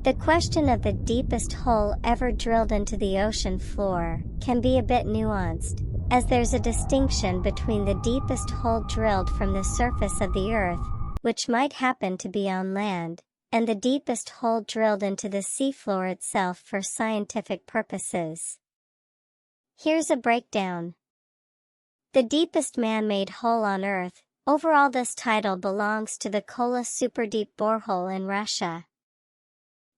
The question of the deepest hole ever drilled into the ocean floor can be a bit nuanced, as there's a distinction between the deepest hole drilled from the surface of the Earth, which might happen to be on land, and the deepest hole drilled into the seafloor itself for scientific purposes. Here's a breakdown. The deepest man-made hole on Earth. Overall, this title belongs to the Kola superdeep borehole in Russia.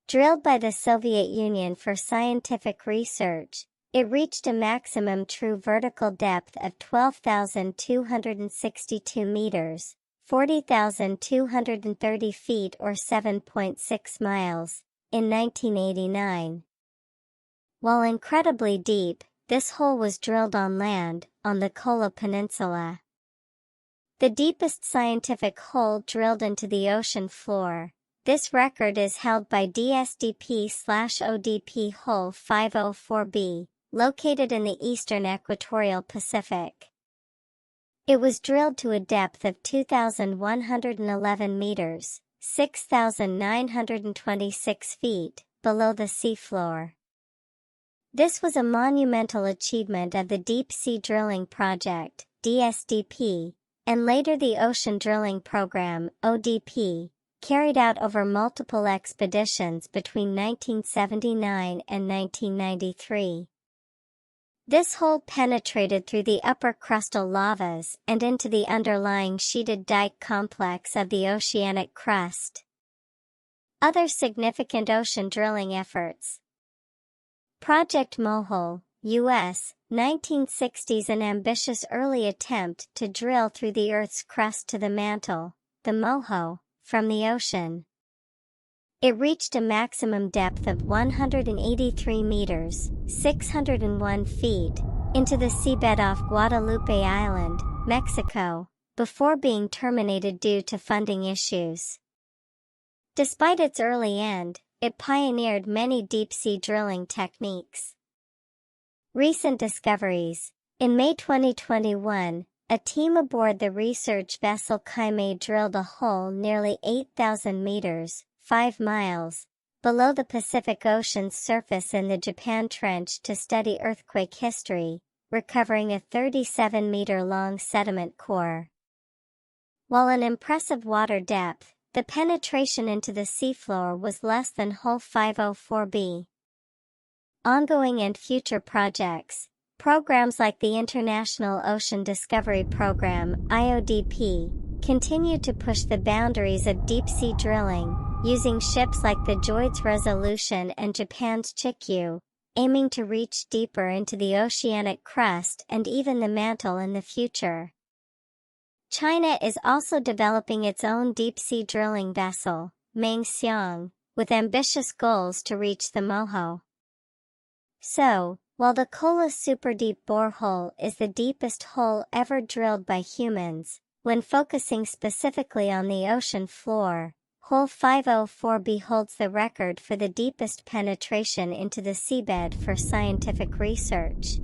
Drilled by the Soviet Union for scientific research, it reached a maximum true vertical depth of 12,262 meters, 40,230 feet or 7.6 miles, in 1989. While incredibly deep, this hole was drilled on land, on the Kola Peninsula. The deepest scientific hole drilled into the ocean floor. This record is held by DSDP/ODP hole 504B, located in the eastern equatorial Pacific. It was drilled to a depth of 2,111 meters, 6,926 feet, below the seafloor. This was a monumental achievement of the Deep Sea Drilling Project, DSDP, and later the Ocean Drilling Program, ODP, carried out over multiple expeditions between 1979 and 1993. This hole penetrated through the upper crustal lavas and into the underlying sheeted dike complex of the oceanic crust. Other significant ocean drilling efforts. Project Mohole, U.S., 1960s. An ambitious early attempt to drill through the Earth's crust to the mantle, the Mohole, from the ocean. It reached a maximum depth of 183 meters, 601 feet, into the seabed off Guadalupe Island, Mexico, before being terminated due to funding issues. Despite its early end, it pioneered many deep-sea drilling techniques. Recent discoveries. In May 2021, a team aboard the research vessel Kaimei drilled a hole nearly 8,000 meters, 5 miles, below the Pacific Ocean's surface in the Japan Trench to study earthquake history, recovering a 37-meter-long sediment core. While an impressive water depth, the penetration into the seafloor was less than hole 504B. Ongoing and future projects. Programs like the International Ocean Discovery Program, IODP, continue to push the boundaries of deep-sea drilling, using ships like the Joid's Resolution and Japan's Chikyu, aiming to reach deeper into the oceanic crust and even the mantle in the future. China is also developing its own deep-sea drilling vessel, Mengxiang, with ambitious goals to reach the Mohole. So, while the Kola superdeep borehole is the deepest hole ever drilled by humans, when focusing specifically on the ocean floor, hole 504B holds the record for the deepest penetration into the seabed for scientific research.